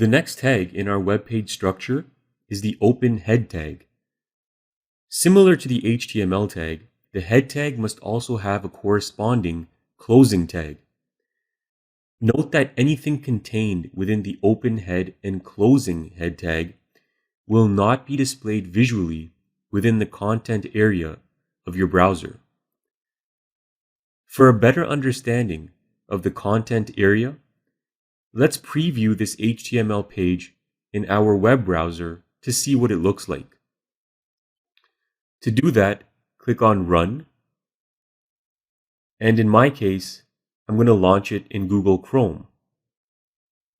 The next tag in our web page structure is the open head tag. Similar to the HTML tag, the head tag must also have a corresponding closing tag. Note that anything contained within the open head and closing head tag will not be displayed visually within the content area of your browser. For a better understanding of the content area, let's preview this HTML page in our web browser to see what it looks like. To do that, click on Run, and in my case, I'm going to launch it in Google Chrome.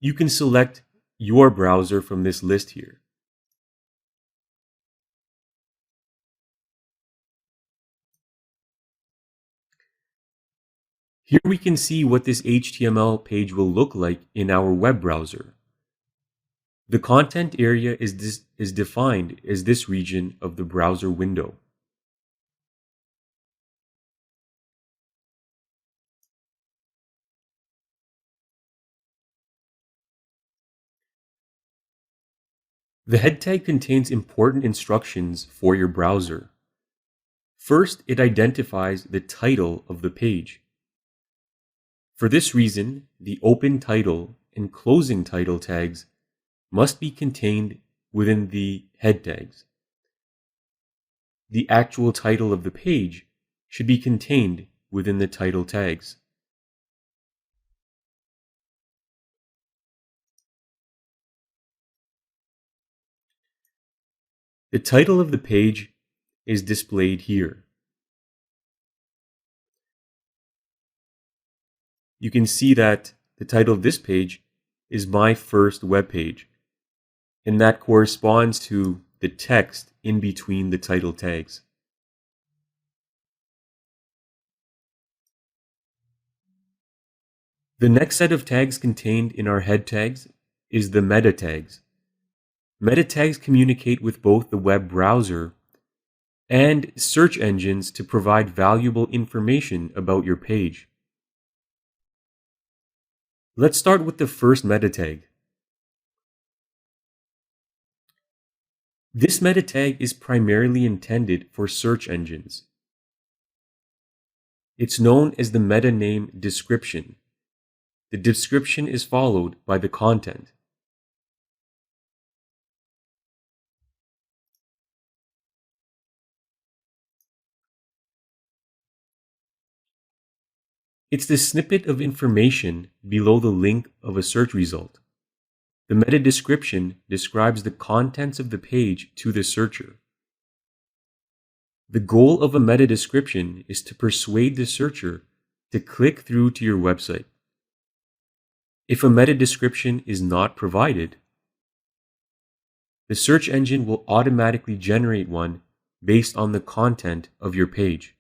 You can select your browser from this list here. Here we can see what this HTML page will look like in our web browser. The content area is defined as this region of the browser window. The head tag contains important instructions for your browser. First, it identifies the title of the page. For this reason, the open title and closing title tags must be contained within the head tags. The actual title of the page should be contained within the title tags. The title of the page is displayed here. You can see that the title of this page is My First Web Page, and that corresponds to the text in between the title tags. The next set of tags contained in our head tags is the meta tags. Meta tags communicate with both the web browser and search engines to provide valuable information about your page. Let's start with the first meta tag. This meta tag is primarily intended for search engines. It's known as the meta name description. The description is followed by the content. It's the snippet of information below the link of a search result. The meta description describes the contents of the page to the searcher. The goal of a meta description is to persuade the searcher to click through to your website. If a meta description is not provided, the search engine will automatically generate one based on the content of your page.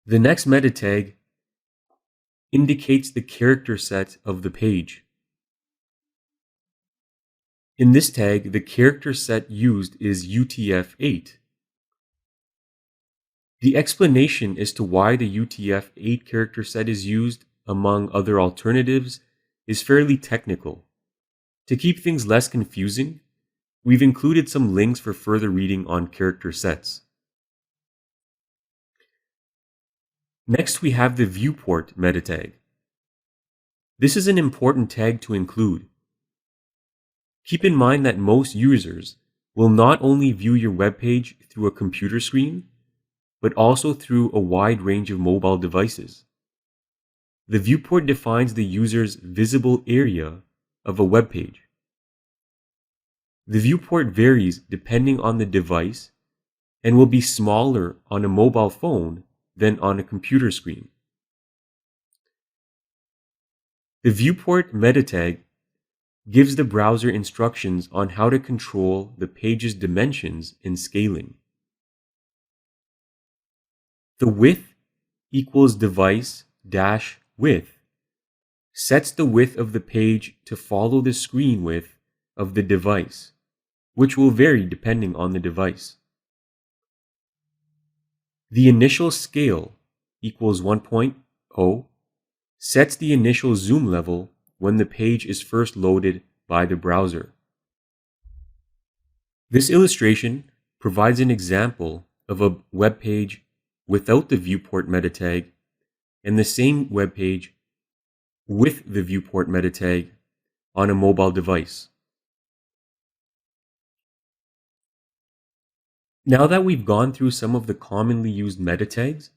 The next meta tag indicates the character set of the page. In this tag, the character set used is UTF-8. The explanation as to why the UTF-8 character set is used, among other alternatives, is fairly technical. To keep things less confusing, we've included some links for further reading on character sets. Next, we have the viewport meta tag. This is an important tag to include. Keep in mind that most users will not only view your web page through a computer screen, but also through a wide range of mobile devices. The viewport defines the user's visible area of a web page. The viewport varies depending on the device and will be smaller on a mobile phone than on a computer screen. The viewport meta tag gives the browser instructions on how to control the page's dimensions and scaling. The width equals device-width sets the width of the page to follow the screen width of the device, which will vary depending on the device. The initial scale equals 1.0 sets the initial zoom level when the page is first loaded by the browser. This illustration provides an example of a web page without the viewport meta tag and the same web page with the viewport meta tag on a mobile device. Now that we've gone through some of the commonly used meta tags,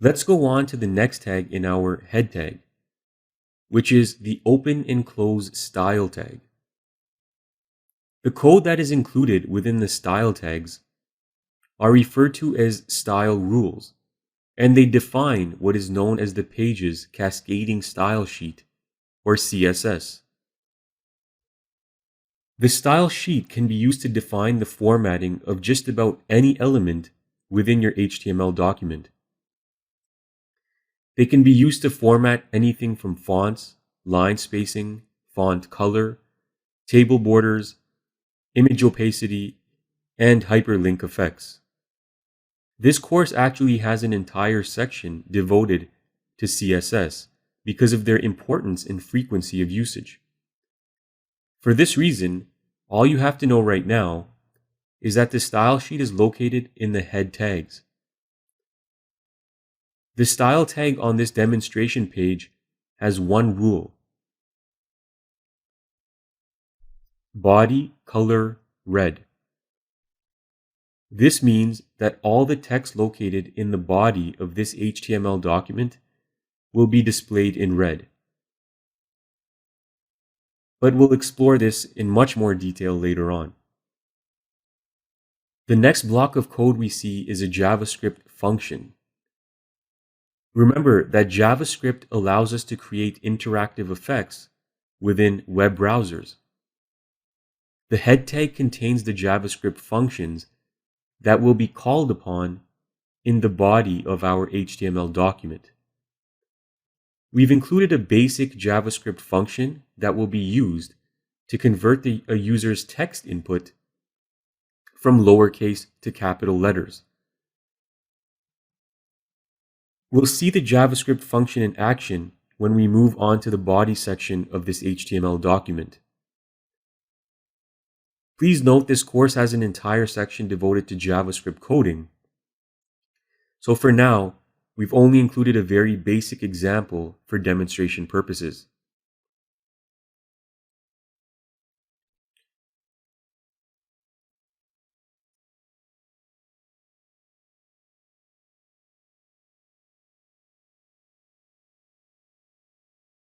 let's go on to the next tag in our head tag, which is the open and close style tag. The code that is included within the style tags are referred to as style rules, and they define what is known as the page's cascading style sheet, or CSS. The style sheet can be used to define the formatting of just about any element within your HTML document. They can be used to format anything from fonts, line spacing, font color, table borders, image opacity, and hyperlink effects. This course actually has an entire section devoted to CSS because of their importance and frequency of usage. For this reason, all you have to know right now is that the style sheet is located in the head tags. The style tag on this demonstration page has one rule: body color red. This means that all the text located in the body of this HTML document will be displayed in red. But we'll explore this in much more detail later on. The next block of code we see is a JavaScript function. Remember that JavaScript allows us to create interactive effects within web browsers. The head tag contains the JavaScript functions that will be called upon in the body of our HTML document. We've included a basic JavaScript function that will be used to convert a user's text input from lowercase to capital letters. We'll see the JavaScript function in action when we move on to the body section of this HTML document. Please note this course has an entire section devoted to JavaScript coding. So for now, we've only included a very basic example for demonstration purposes.